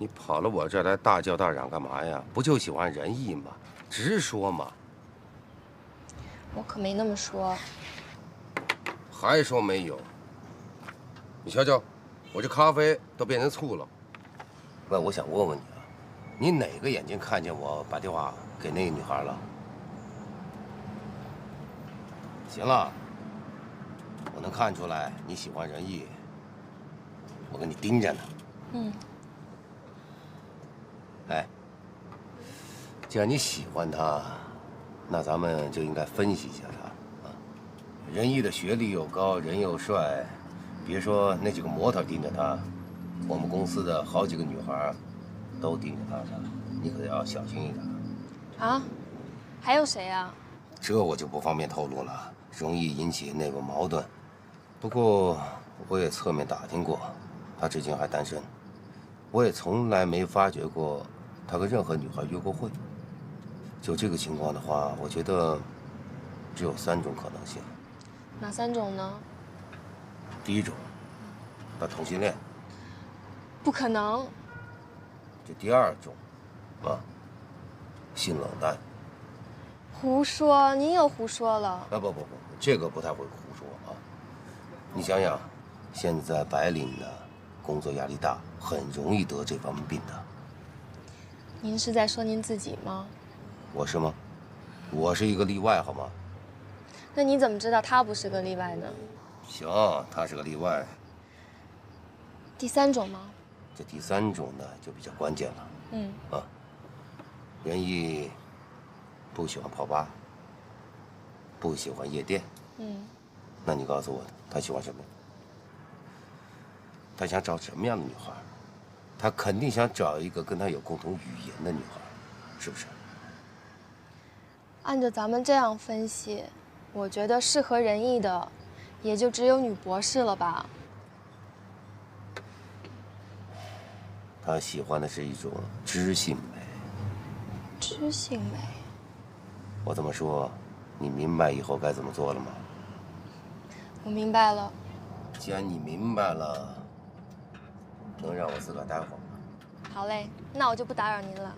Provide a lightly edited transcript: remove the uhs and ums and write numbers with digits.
你跑了我这儿來大叫大嚷干嘛呀？不就喜歡仁義嗎？直說嘛。我可沒那麼說。還說沒有？你瞧瞧，我這咖啡都變成醋了。喂，我想問問你啊，你哪個眼睛看見我把電話給那個女孩了？行了，我能看出來你喜歡仁義，我給你盯着呢。嗯。哎，既然你喜歡他，那咱們就應該分析一下他啊。仁義的學歷又高，人又帥，別說那幾個模特盯着他，我們公司的好幾個女孩都盯着他呢，你可要小心一點。啊？還有誰啊？這我就不方便透露了，容易引起內部矛盾。不過我也側面打聽過，他至今還單身，我也從來沒發覺過他跟任何女孩約過會。就這個情況的話，我覺得只有3種可能性。哪3種呢？第一種，他同性戀。不可能。这第2種，性冷淡。胡說，您又胡說了。啊不，這個不太會胡說啊。你想想，現在白領的工作壓力大，很容易得這方面病的。您是在說您自己嗎？我是嗎？我是一個例外，好嗎？那你怎麼知道他不是個例外呢？行，他是個例外。第3種嗎？這第3種呢，就比較關鍵了。仁義不喜歡泡吧，不喜歡夜店。那你告訴我，他喜歡什麼？他想找什麼樣的女孩？他肯定想找一個跟他有共同語言的女孩，是不是？按照咱們這樣分析，我覺得適合仁義的，也就只有女博士了吧。他喜歡的是一種知性美。知性美。我這麼說，你明白以後該怎麼做了嗎？我明白了。既然你明白了，能讓我自個兒待會兒嗎？好嘞，那我就不打擾您了。